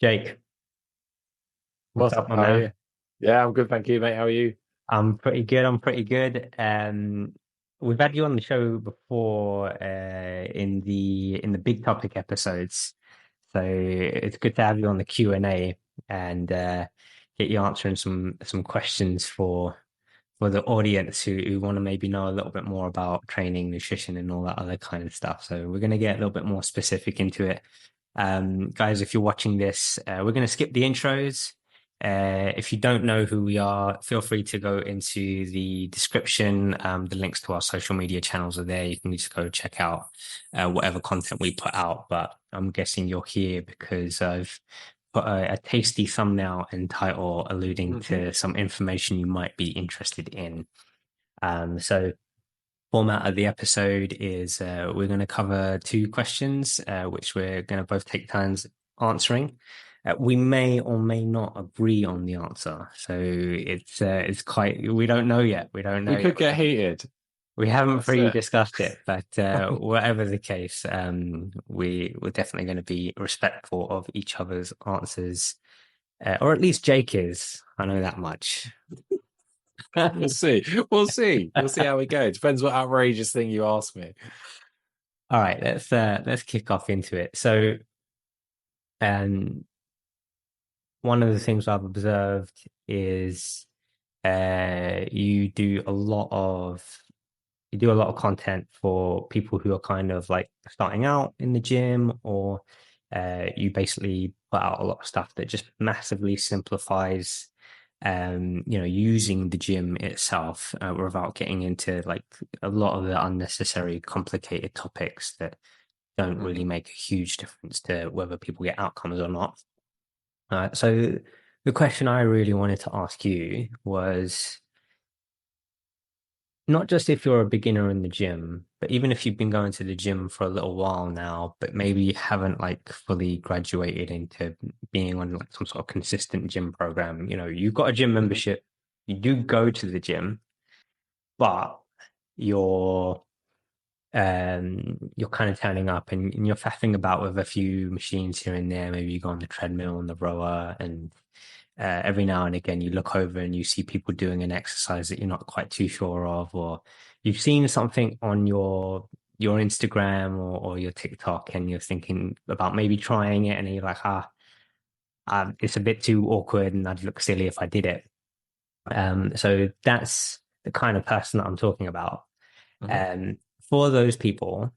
Jake, what's What? up, my How are you? man? Yeah, I'm good, thank you, mate. How are you? I'm pretty good. I'm pretty good. We've had you on the show before, in the big topic episodes, so it's good to have you on the Q&A and get you answering some questions for the audience who want to maybe know a little bit more about training, nutrition, and all that other kind of stuff. So we're going to get a little bit more specific into it. Guys, if you're watching this, we're going to skip the intros. If you don't know who we are, feel free to go into the description. The links to our social media channels are there. You can just go check out whatever content we put out. But I'm guessing you're here because I've put a tasty thumbnail and title alluding hmm to some information you might be interested in. So format of the episode is we're going to cover two questions, which we're going to both take turns answering. We may or may not agree on the answer, so it's quite we don't know yet. We don't know We yet. could get heated. We haven't That's fully it. discussed it, but whatever the case, we're definitely going to be respectful of each other's answers, or at least Jake is. I know that much. We'll see. We'll see. We'll see how we go. Depends what outrageous thing you ask me. All right, let's kick off into it. So, um, one of the things I've observed is you do a lot of content for people who are kind of like starting out in the gym, or you basically put out a lot of stuff that just massively simplifies using the gym itself without getting into like a lot of the unnecessary complicated topics that don't really hmm make a huge difference to whether people get outcomes or not. So the question I really wanted to ask you was not just if you're a beginner in the gym, but even if you've been going to the gym for a little while now, but maybe you haven't like fully graduated into being on like some sort of consistent gym program. You know, you've got a gym hmm membership, you do go to the gym, but you're you're kind of turning up and you're faffing about with a few machines here and there. Maybe you go on the treadmill and the rower, and every now and again you look over and you see people doing an exercise that you're not quite too sure of, or you've seen something on your Instagram or your TikTok, and you're thinking about maybe trying it, and you're like, it's a bit too awkward, and I'd look silly if I did it. So that's the kind of person that I'm talking about. hmm Um, for those people,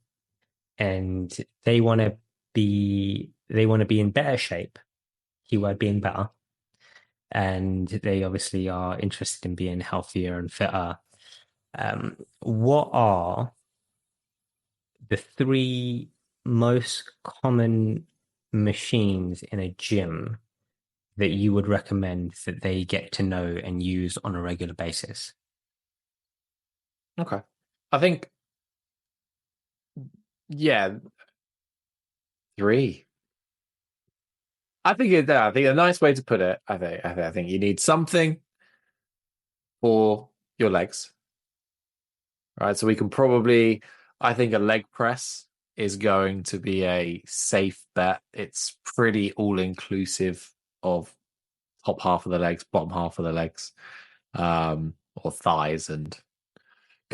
and they want to be in better shape, keyword being better, and they obviously are interested in being healthier and fitter. What are the three most common machines in a gym that you would recommend that they get to know and use on a regular basis? Okay. I think, yeah, three. I think a nice way to put it, I think you need something for your legs, right? So we can probably, I think a leg press is going to be a safe bet. It's pretty all inclusive of top half of the legs, bottom half of the legs, or thighs and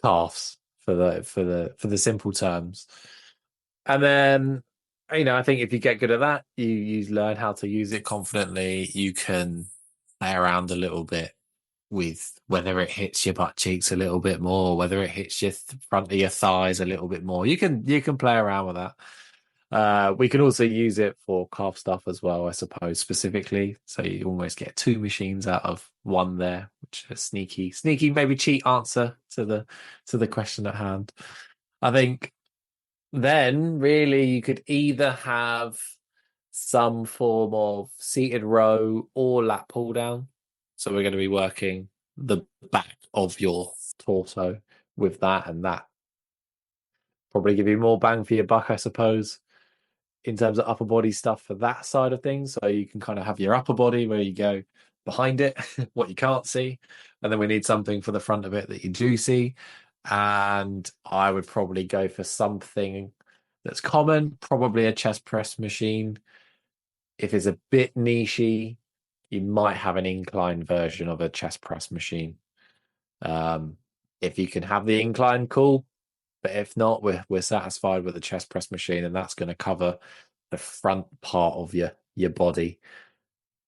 calves for the simple terms. And then, I think if you get good at that, you learn how to use it confidently. You can play around a little bit with whether it hits your butt cheeks a little bit more, whether it hits your front of your thighs a little bit more. You can play around with that. We can also use it for calf stuff as well, I suppose, specifically. So you almost get two machines out of one there, which is a sneaky, maybe cheat answer to the question at hand. I think then really you could either have some form of seated row or lat pull down. So we're going to be working the back of your torso with that, and that probably give you more bang for your buck, I suppose, in terms of upper body stuff for that side of things. So you can kind of have your upper body where you go behind it, what you can't see. And then we need something for the front of it that you do see. And I would probably go for something that's common, probably a chest press machine if it's a bit nichey, you might have an incline version of a chest press machine. If you can have the incline, cool. But if not, we're satisfied with the chest press machine, and that's going to cover the front part of your body.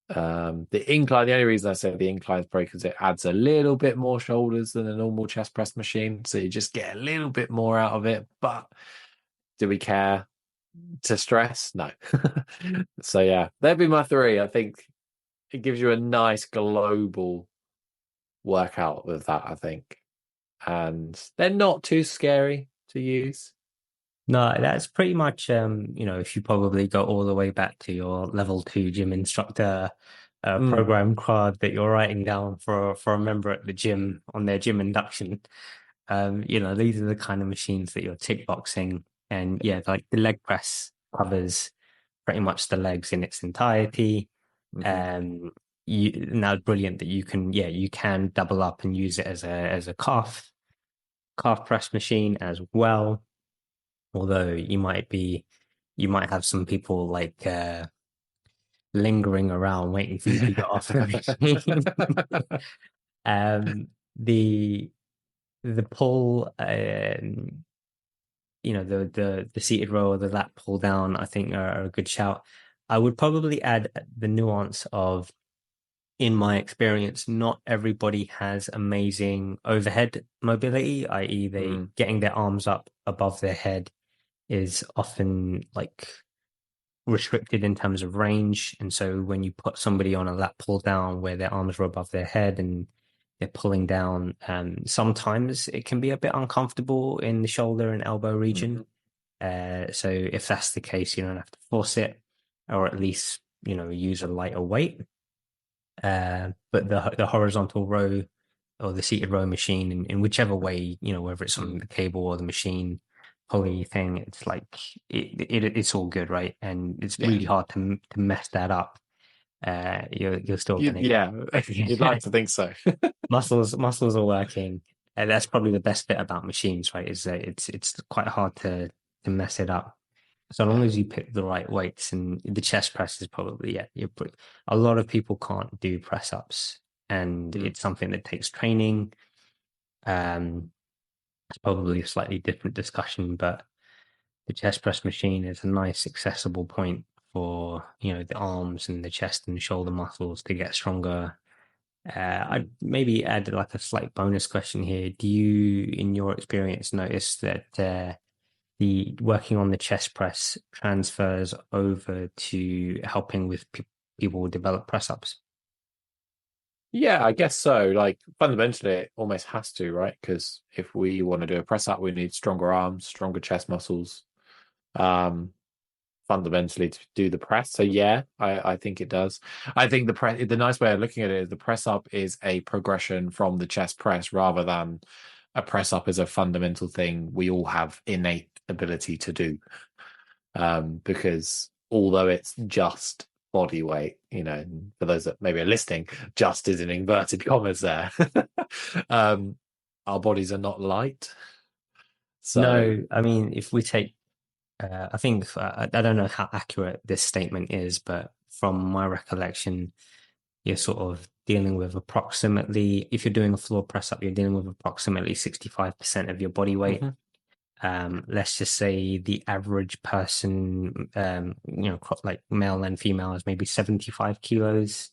The incline, the only reason I say the incline is probably because it adds a little bit more shoulders than a normal chest press machine, so you just get a little bit more out of it. But do we care to stress? No. So yeah, that'd be my three. I think it gives you a nice global workout with that, I think. And they're not too scary to use. No, that's pretty much if you probably go all the way back to your level 2 gym instructor Mm, program card that you're writing down for a member at the gym on their gym induction. These are the kind of machines that you're tick boxing. And yeah, like the leg press covers pretty much the legs in its entirety. mhm, Um, now brilliant that you can double up and use it as a calf press machine as well. Although you might have some people like lingering around waiting for you to get off the machine. um, the the pull, the seated row or the lat pull down, I think are a good shout. I would probably add the nuance of, in my experience, not everybody has amazing overhead mobility, i.e., they mm, getting their arms up above their head is often like restricted in terms of range. And so when you put somebody on a lat pull down where their arms are above their head and they're pulling down, sometimes it can be a bit uncomfortable in the shoulder and elbow region. mhm. So if that's the case, you don't have to force it, or at least, use a lighter weight. But the horizontal row or the seated row machine, in whichever way, whether it's on Mm. the cable or the machine pulley thing, it's like it's all good, right? And it's Yeah. really hard to mess that up. You're still gonna Yeah, you'd like to think so. muscles are working, and that's probably the best bit about machines, right? Is that it's quite hard to mess it up. So long Yeah. as you pick the right weights, and the chest press is probably, yeah, a lot of people can't do press ups, and Mm, it's something that takes training. Um, it's probably a slightly different discussion, but the chest press machine is a nice accessible point for, the arms and the chest and shoulder muscles to get stronger. I'd maybe add like a slight bonus question here. Do you, in your experience, notice that the working on the chest press transfers over to helping with people develop press ups? yeah, I guess so. Like fundamentally, it almost has to, right? Because if we want to do a press up, we need stronger arms, stronger chest muscles, um, fundamentally to do the press. So yeah, I think it does. I think the nice way of looking at it is the press up is a progression from the chest press rather than a press up is a fundamental thing we all have innate ability to do. Because although it's just body weight, for those that maybe are listening, just is in inverted commas there. um, our bodies are not light. So, No, I mean, if we take, I think, I don't know how accurate this statement is, but from my recollection, you're sort of dealing with approximately, if you're doing a floor press up, you're dealing with approximately 65% of your body weight. mhm, Let's just say the average person, like male and female, is maybe 75 kilos.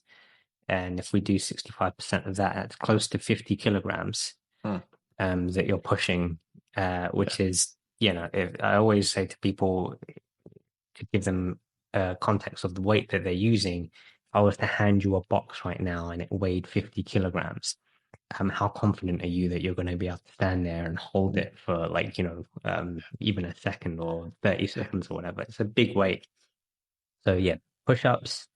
And if we do 65% of that, that's close to 50 kilograms mm, that you're pushing, yeah, which is, if, I always say to people to give them context of the weight that they're using. If I was to hand you a box right now and it weighed 50 kilograms, how confident are you that you're going to be able to stand there and hold mm, it for like, even a second or 30 seconds or whatever? It's a big weight. So yeah, push-ups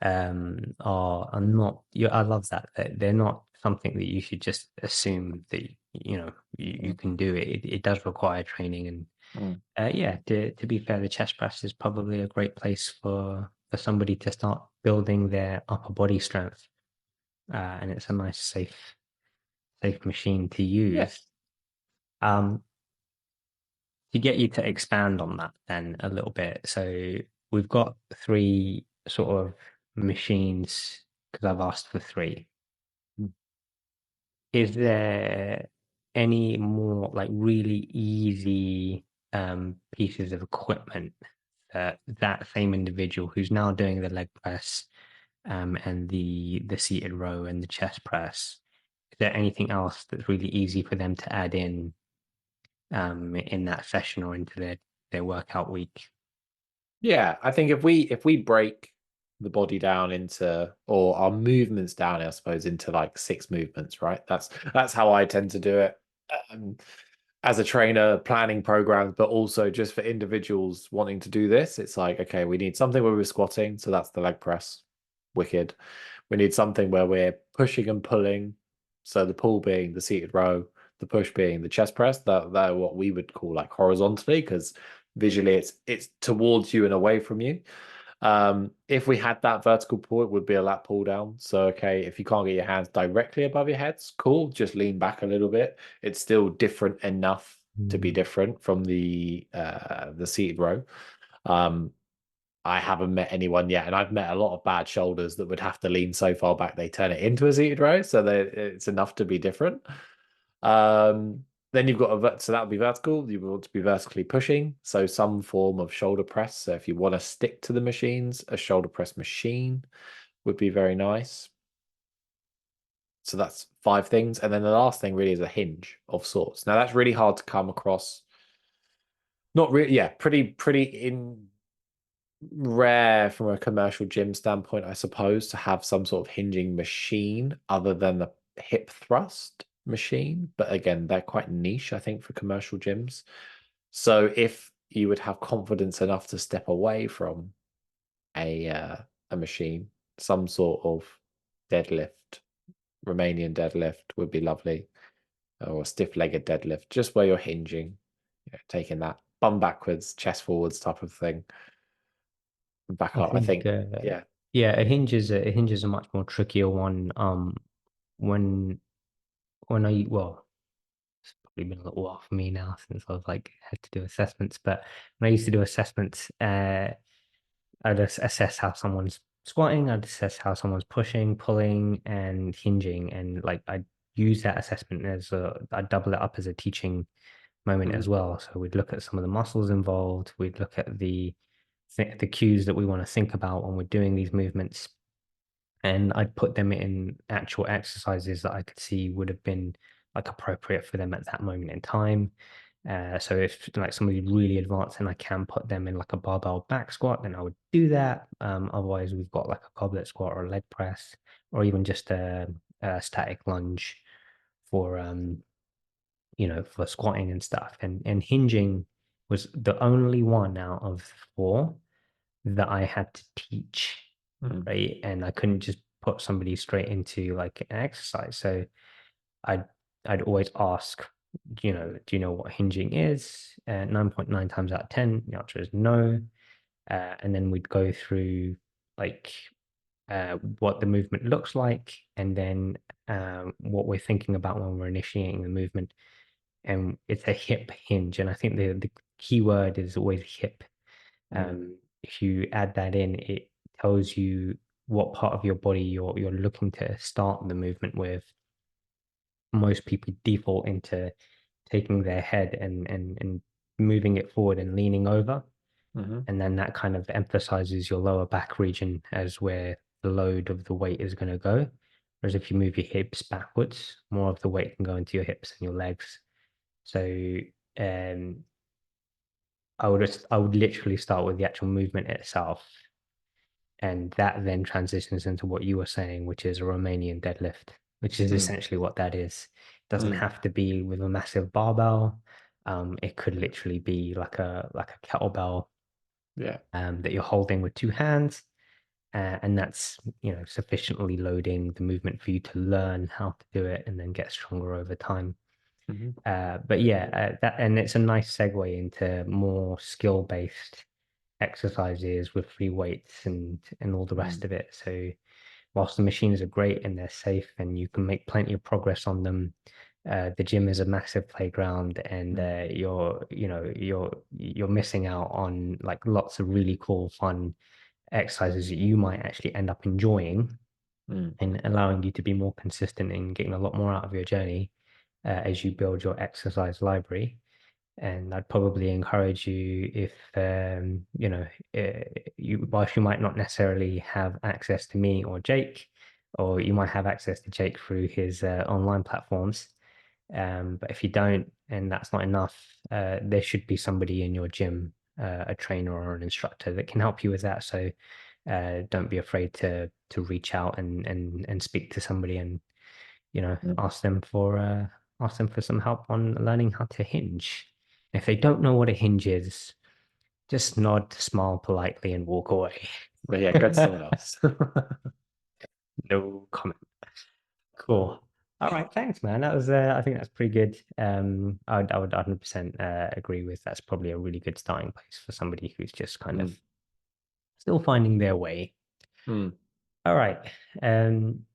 are not I love that. They're not something that you should just assume that you mm, can do it. It does require training, and mm, yeah, to be fair, the chest press is probably a great place for somebody to start building their upper body strength. And it's a nice safe machine to yeah, use. Um, to get you to expand on that then a little bit. So we've got three sort of machines, because I've asked for three, Mm. is there any more like really easy pieces of equipment that that same individual who's now doing the leg press and the seated row and the chest press, is there anything else that's really easy for them to add in that session or into their workout week? Yeah, I think if we break the body down into, or our movements down, I suppose, into like 6 movements, right? That's how I tend to do it. Um, as a trainer, planning programs, but also just for individuals wanting to do this, it's like, okay, we need something where we're squatting, so that's the leg press, wicked. We need something where we're pushing and pulling, so the pull being the seated row, the push being the chest press. That are what we would call like horizontally, because visually it's towards you and away from you. If we had that vertical pull, it would be a lat pull down. So, okay, if you can't get your hands directly above your heads, cool, just lean back a little bit. It's still different enough to be Mm. different from the seated row. Um, I haven't met anyone yet, and I've met a lot of bad shoulders that would have to lean so far back they turn it into a seated row, so that it's enough to be different. Um, then you've got so that would be vertical. You want to be vertically pushing, so some form of shoulder press. So if you want to stick to the machines, a shoulder press machine would be very nice. So that's 5 things, and then the last thing really is a hinge of sorts. Now that's really hard to come across. Not really, yeah, pretty in rare from a commercial gym standpoint, I suppose, to have some sort of hinging machine other than the hip thrust machine. But again, they're quite niche, I think, for commercial gyms. So if you would have confidence enough to step away from a machine, some sort of deadlift, Romanian deadlift would be lovely, or stiff-legged deadlift, just where you're hinging, taking that bum backwards, chest forwards type of thing, back I up. I think, think, yeah. yeah, a hinge is a much more trickier one. When when I well, it's probably been a little while for me now since I was like had to do assessments. But when I used to do assessments, I'd assess how someone's squatting, I'd assess how someone's pushing, pulling, and hinging, and like I'd use that assessment I'd double it up as a teaching moment as Mhm, well. So we'd look at some of the muscles involved, we'd look at the cues that we want to think about when we're doing these movements, and I'd put them in actual exercises that I could see would have been like appropriate for them at that moment in time. So if like somebody's really advanced and I can put them in like a barbell back squat, then I would do that. Otherwise, we've got like a goblet squat or a leg press, or even just a static lunge for for squatting and stuff. And hinging was the only one out of four that I had to teach, mhm, right? And I couldn't just put somebody straight into like an exercise. So I'd I'd always ask, do you know what hinging is? 9.9 times out of 10, the answer is no. And then we'd go through like what the movement looks like, and then what we're thinking about when we're initiating the movement. And it's a hip hinge. And I think the key word is always hip. mhm, If you add that in, it tells you what part of your body you're looking to start the movement with. Most people default into taking their head and moving it forward and leaning over, mhm, and then that kind of emphasizes your lower back region as where the load of the weight is going to go. Whereas if you move your hips backwards, more of the weight can go into your hips and your legs. So um, I would literally start with the actual movement itself, and that then transitions into what you were saying, which is a Romanian deadlift, which is mhm, essentially what that is. It doesn't mhm. have to be with a massive barbell. It could literally be like a kettlebell Yeah. that you're holding with two hands, and that's sufficiently loading the movement for you to learn how to do it and then get stronger over time. Mhm, But yeah, that and it's a nice segue into more skill-based exercises with free weights and all the rest mhm, of it. So whilst the machines are great and they're safe and you can make plenty of progress on them, the gym is a massive playground, and mhm, you're missing out on like lots of really cool fun exercises that you might actually end up enjoying Mm. and allowing you to be more consistent and getting a lot more out of your journey as you build your exercise library. And I'd probably encourage you if whilst you might not necessarily have access to me or Jake, or you might have access to Jake through his online platforms. But if you don't, and that's not enough, there should be somebody in your gym, a trainer or an instructor that can help you with that. So don't be afraid to reach out and speak to somebody and Mm. ask them for some help on learning how to hinge. If they don't know what a hinge is, just nod, smile politely, and walk away. But yeah, go to someone else. No comment. Cool. All right, thanks, man. That was I think that's pretty good. I would 100% agree with that's probably a really good starting place for somebody who's just kind of Mm. still finding their way. Mm. All right. Um,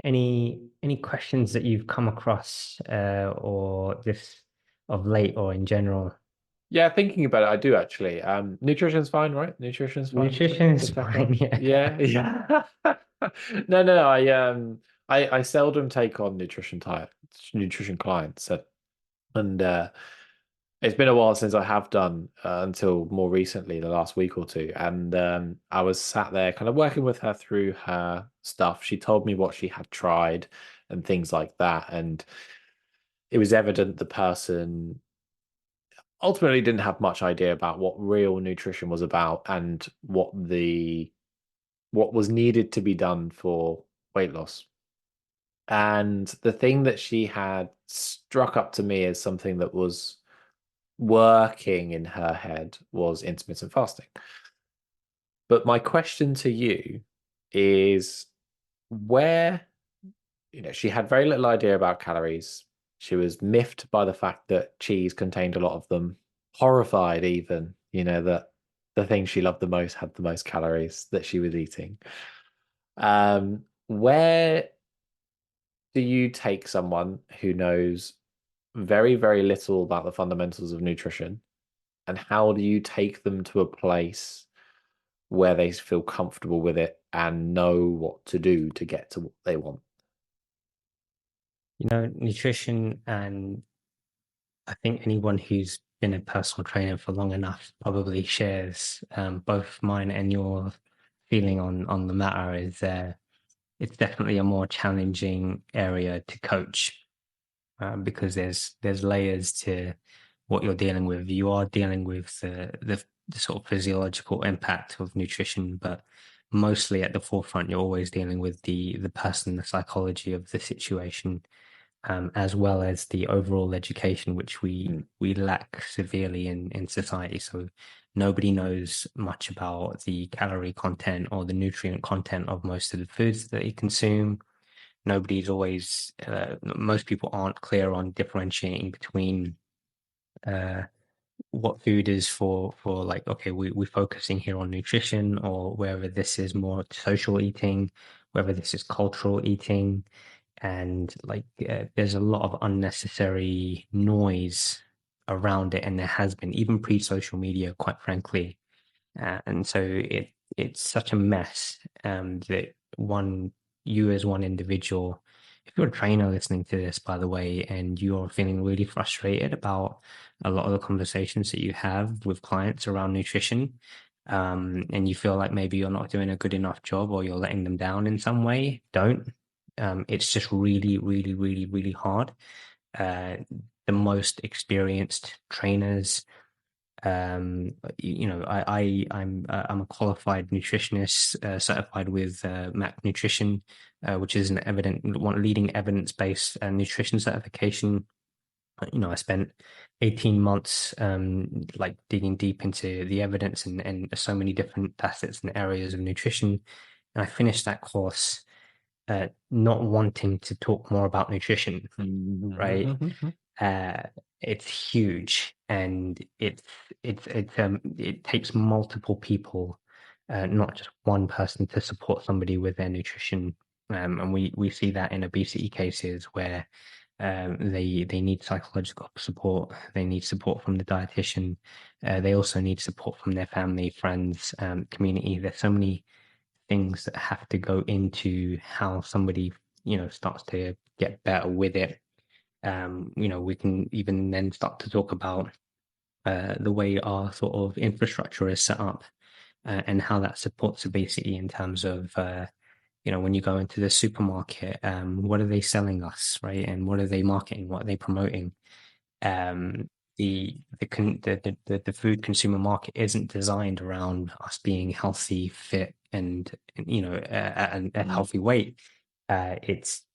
any questions that you've come across or just of late or in general? Yeah, thinking about it, I do actually. Nutrition's fine, right? Nutrition's fine Nutrition to is tackle. fine, yeah. Yeah, yeah. No. I seldom take on nutrition clients, and it's been a while since I have done until more recently, the last week or two. And I was sat there kind of working with her through her stuff. She told me what she had tried and things like that, and it was evident the person ultimately didn't have much idea about what real nutrition was about and what was needed to be done for weight loss. And the thing that she had struck up to me as something that was working in her head was intermittent fasting. But my question to you is where, she had very little idea about calories. She was miffed by the fact that cheese contained a lot of them, horrified even, that the thing she loved the most had the most calories that she was eating. Where do you take someone who knows very, very little about the fundamentals of nutrition, and how do you take them to a place where they feel comfortable with it and know what to do to get to what they want? Nutrition, and I think anyone who's been a personal trainer for long enough probably shares both mine and your feeling on the matter is it's definitely a more challenging area to coach because there's layers to what you're dealing with. You are dealing with the sort of physiological impact of nutrition, but mostly at the forefront, you're always dealing with the person, the psychology of the situation, as well as the overall education, which Mm. we lack severely in society. So nobody knows much about the calorie content or the nutrient content of most of the foods that you consume. Most people aren't clear on differentiating between uh, what food is for like, okay, we're focusing here on nutrition, or whether this is more social eating, whether this is cultural eating. And like there's a lot of unnecessary noise around it, and there has been even pre-social media, quite frankly. And so it's such a mess that you as one individual, if you're a trainer listening to this, by the way, and you're feeling really frustrated about a lot of the conversations that you have with clients around nutrition, and you feel like maybe you're not doing a good enough job or you're letting them down in some way, don't. It's just really, really, really, really hard. Uh, the most experienced trainers, I'm a qualified nutritionist, certified with mac nutrition, which is one leading evidence-based nutrition certification. I spent 18 months like digging deep into the evidence and so many different facets and areas of nutrition, and I finished that course not wanting to talk more about nutrition, right? Uh, it's huge, and it takes multiple people, not just one person, to support somebody with their nutrition. And we see that in obesity cases where They need psychological support. They need support from the dietitian. They also need support from their family, friends, community. There's so many things that have to go into how somebody, starts to get better with it. We can even then start to talk about the way our sort of infrastructure is set up, and how that supports obesity in terms of when you go into the supermarket, what are they selling us, right? And what are they marketing? What are they promoting? Um, the food consumer market isn't designed around us being healthy, fit, and a Mm, healthy weight. It's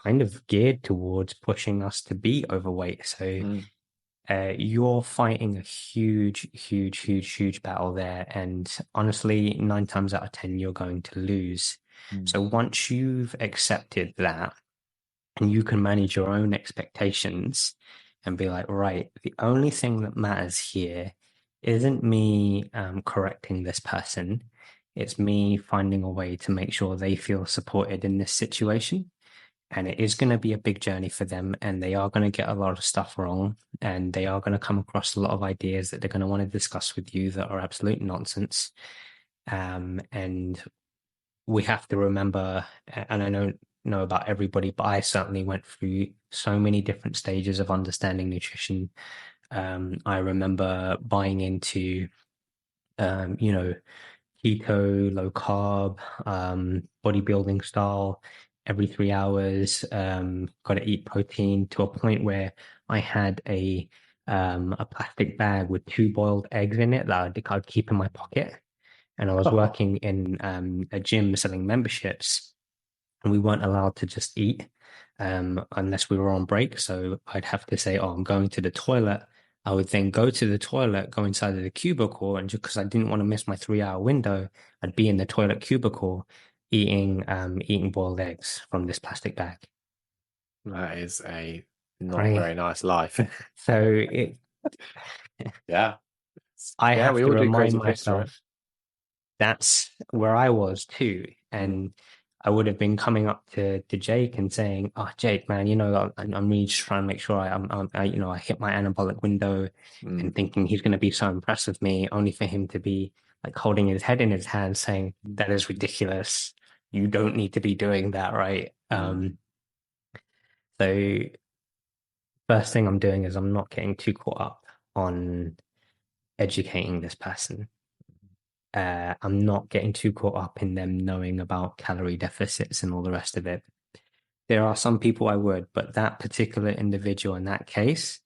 kind of geared towards pushing us to be overweight. So mm, you're fighting a huge, huge, huge, huge battle there. And honestly, 9 times out of 10, you're going to lose. mm, So once you've accepted that and you can manage your own expectations and be like, right, the only thing that matters here isn't me correcting this person. It's me finding a way to make sure they feel supported in this situation, and it is going to be a big journey for them, and they are going to get a lot of stuff wrong, and they are going to come across a lot of ideas that they're going to want to discuss with you that are absolute nonsense. And we have to remember, and I don't know about everybody, but I certainly went through so many different stages of understanding nutrition. I remember buying into um, you know keto, low carb, bodybuilding style, every 3 hours. Got to eat protein to a point where I had a plastic bag with 2 boiled eggs in it that I'd keep in my pocket. And I was oh, working in a gym selling memberships, and we weren't allowed to just eat unless we were on break. So I'd have to say, "Oh, I'm going to the toilet." I would then go to the toilet, go inside of the cubicle, and just because I didn't want to miss my 3 hour window, I'd be in the toilet cubicle eating boiled eggs from this plastic bag. that is a not Right. very nice life. So it Yeah. I Yeah, have we to all do remind crazy things, right? myself that's where I was too. Mm, And I would have been coming up to Jake and saying, "Oh, Jake, man, I'm really just trying to make sure I hit my anabolic window," mm, and thinking he's going to be so impressed with me, only for him to be like holding his head in his hands, saying, "That is ridiculous. You don't need to be doing that, right?" mm, So first thing I'm doing is I'm not getting too caught up on educating this person. I'm not getting too caught up in them knowing about calorie deficits and all the rest of it. There are some people I would, but that particular individual in that case,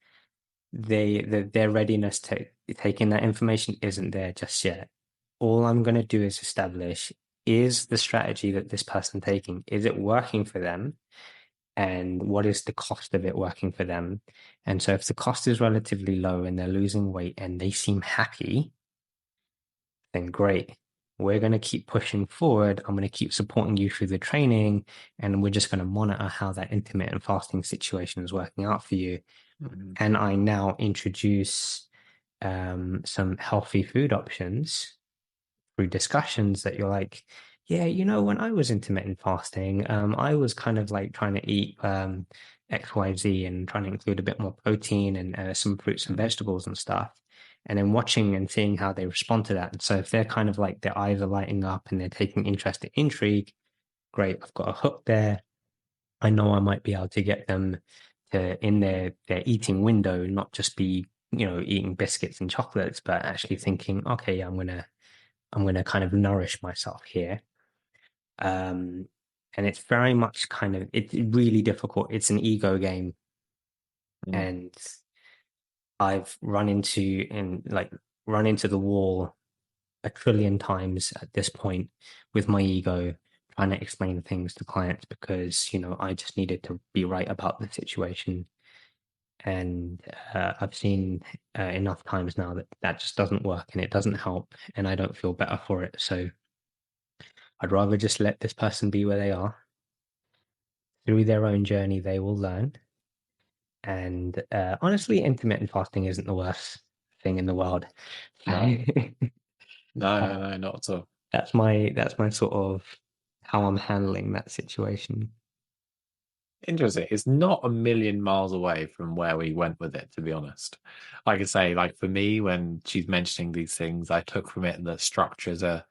their readiness to take in that information isn't there just yet. All I'm going to do is establish, is the strategy that this person taking, is it working for them? And what is the cost of it working for them? And so if the cost is relatively low and they're losing weight and they seem happy, then great. We're going to keep pushing forward. I'm going to keep supporting you through the training, and we're just going to monitor how that intermittent fasting situation is working out for you. mm, And I now introduce some healthy food options through discussions that you're like, yeah, when I was intermittent fasting, I was kind of like trying to eat XYZ and trying to include a bit more protein and some fruits and mm, vegetables and stuff. And then watching and seeing how they respond to that. And so if they're kind of like their eyes are lighting up and they're taking interest in intrigue, great, I've got a hook there. I know I might be able to get them to in their eating window, not just be, eating biscuits and chocolates, but actually thinking, okay, I'm gonna kind of nourish myself here. Um, and it's very much it's really difficult. It's an ego game, mm. and I've run into the wall a trillion times at this point with my ego, trying to explain things to clients because I just needed to be right about the situation. And I've seen enough times now that that just doesn't work and it doesn't help, and I don't feel better for it. So I'd rather just let this person be where they are. Through their own journey, they will learn. And honestly, intermittent fasting isn't the worst thing in the world. No, no, Uh, no, no, not at all. that's my sort of how I'm handling that situation. interesting. It's not a million miles away from where we went with it, to be honest. Like I say, like for me, when she's mentioning these things, I took from it that structures and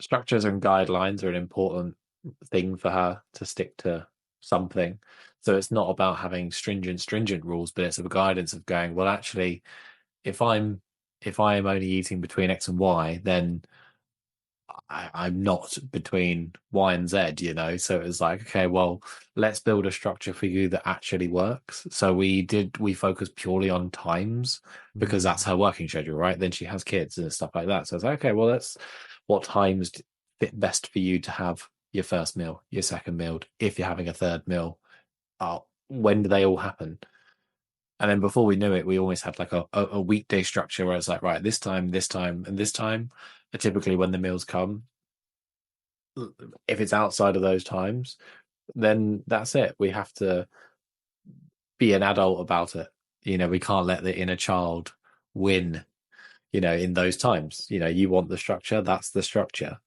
guidelines are an important thing for her to stick to something. So it's not about having stringent rules, but it's a guidance of going, well, actually, if I'm if I am only eating between X and Y, then I'm not between Y and Z, you know. So it was like, okay, well, let's build a structure for you that actually works. So we focus purely on times because that's Mm. her working schedule, right? Then she has kids and stuff like that. So it's like, okay, well, that's what times fit best for you to have your first meal, your second meal, if you're having a third meal. When do they all happen? And then before we knew it, we almost had like a weekday structure where it's like, right, this time, and this time are typically when the meals come. If it's outside of those times, then that's it. We have to be an adult about it. You know, we can't let the inner child win, you know, in those times. You know, you want the structure, that's the structure.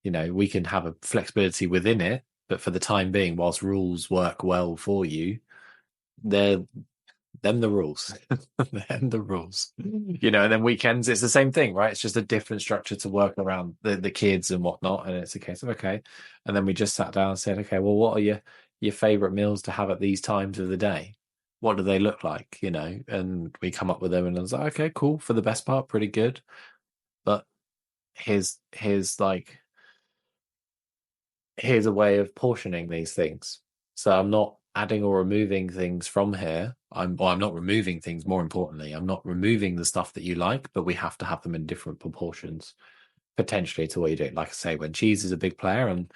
You know, we can have a flexibility within it, but for the time being, whilst rules work well for you, they're them the rules. Them the rules. You know, and then weekends it's the same thing, right? It's just a different structure to work around the kids and whatnot. And it's a case of okay. And then we just sat down and said, okay, well, what are your favorite meals to have at these times of the day? What do they look like? You know, and we come up with them and I was like, okay, cool. For the best part, pretty good. But here's here's a way of portioning these things. So I'm not adding or removing things from here. I'm not removing things. More importantly, I'm not removing the stuff that you like, but we have to have them in different proportions, potentially to what you do. Like I say, when cheese is a big player and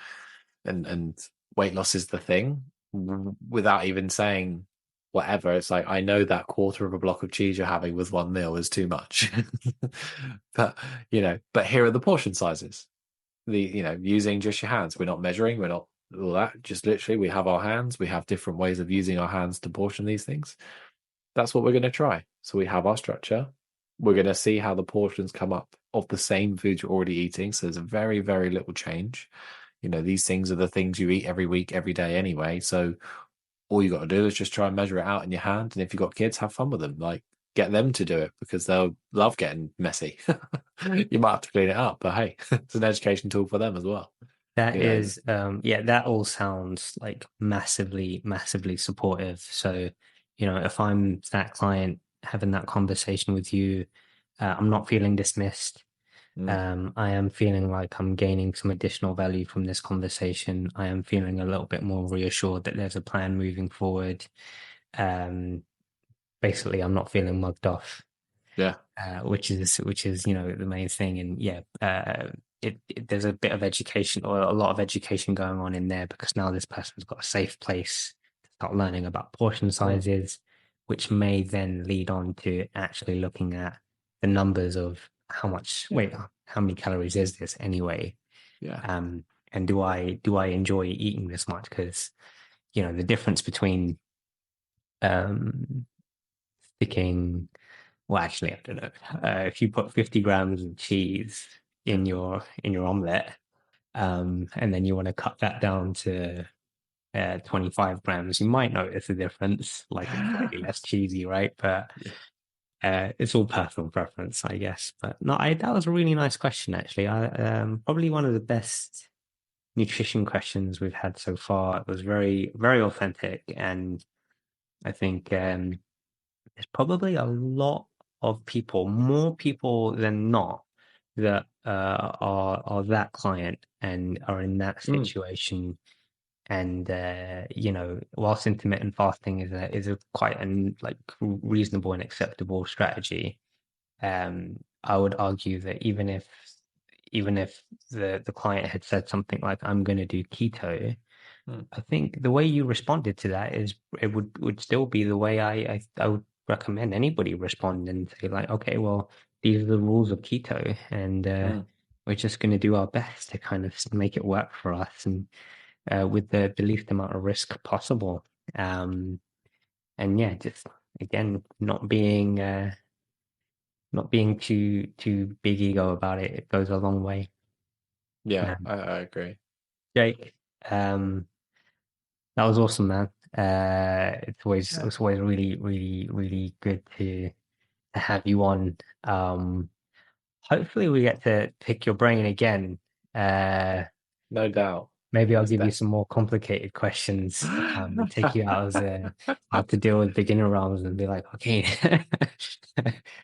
weight loss is the thing, without even saying whatever, it's like I know that quarter of a block of cheese you're having with one meal is too much. But you know, but here are the portion sizes, you know, using just your hands. We're not measuring, we're not all that. Just literally, we have our hands. We have different ways of using our hands to portion these things. That's what we're going to try. So we have our structure. We're going to see how the portions come up of the same food you're already eating. So there's a very, very little change. You know, these things are the things you eat every week, every day anyway. So all you got to do is just try and measure it out in your hand. And if you've got kids, have fun with them. Like, get them to do it because they'll love getting messy. You might have to clean it up, but hey, it's an education tool for them as well. That You know, is, yeah, that all sounds like massively, massively supportive. So, if I'm that client having that conversation with you, I'm not feeling dismissed. mm, I am feeling like I'm gaining some additional value from this conversation. I am feeling a little bit more reassured that there's a plan moving forward. Um, Basically, I'm not feeling mugged off, yeah, which is the main thing. And yeah, there's a bit of education or a lot of education going on in there because now this person's got a safe place to start learning about portion mm, sizes, which may then lead on to actually looking at the numbers of yeah, how many calories is this anyway? yeah, Um, and do I enjoy eating this much? Because the difference between um sticking well, actually, I don't know. If you put 50 grams of cheese yeah, in your omelette, and then you want to cut that down to 25 grams, you might notice a difference, like it's slightly less cheesy, right? But yeah, it's all personal preference, I guess. But no, that was a really nice question, actually. I Probably one of the best nutrition questions we've had so far. It was very, very authentic, and I think there's probably a lot of people, more people than not, that are that client and are in that mm, situation. And whilst intermittent fasting is a quite an like reasonable and acceptable strategy, I would argue that even if the client had said something like, "I'm going to do keto," mm, I think the way you responded to that is it would still be the way I would recommend anybody respond and say like, okay, well, these are the rules of keto, and mm. we're just going to do our best to kind of make it work for us and with the least amount of risk possible. Um, and yeah, just again, not being too big ego about it. It goes a long way. Yeah, Um, I agree. Jake, um, that was awesome, man. Yeah. It's always really, really, really good to have you on. Hopefully we get to pick your brain again. Uh, No doubt. Maybe I'll Most give you some more complicated questions, and take you out as how to deal with beginner rounds and be like, okay,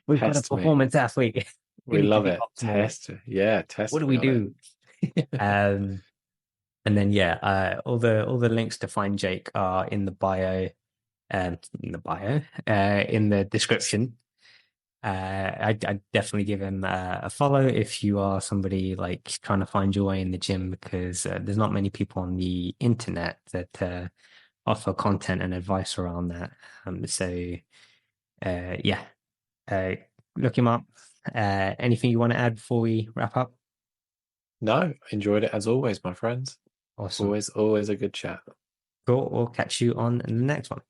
we've got a Test me. performance athlete. We We need to love be it. optimal. Test. Yeah, What test do me we on do? it. Um, and then yeah, all the links to find Jake are in the bio, in the description. I'd definitely give him a follow if you are somebody like trying to find your way in the gym because there's not many people on the internet that offer content and advice around that. So yeah, uh, look him up. Anything you want to add before we wrap up? No, enjoyed it as always, my friends. Awesome. Always a good chat. Cool. We'll catch you on the next one.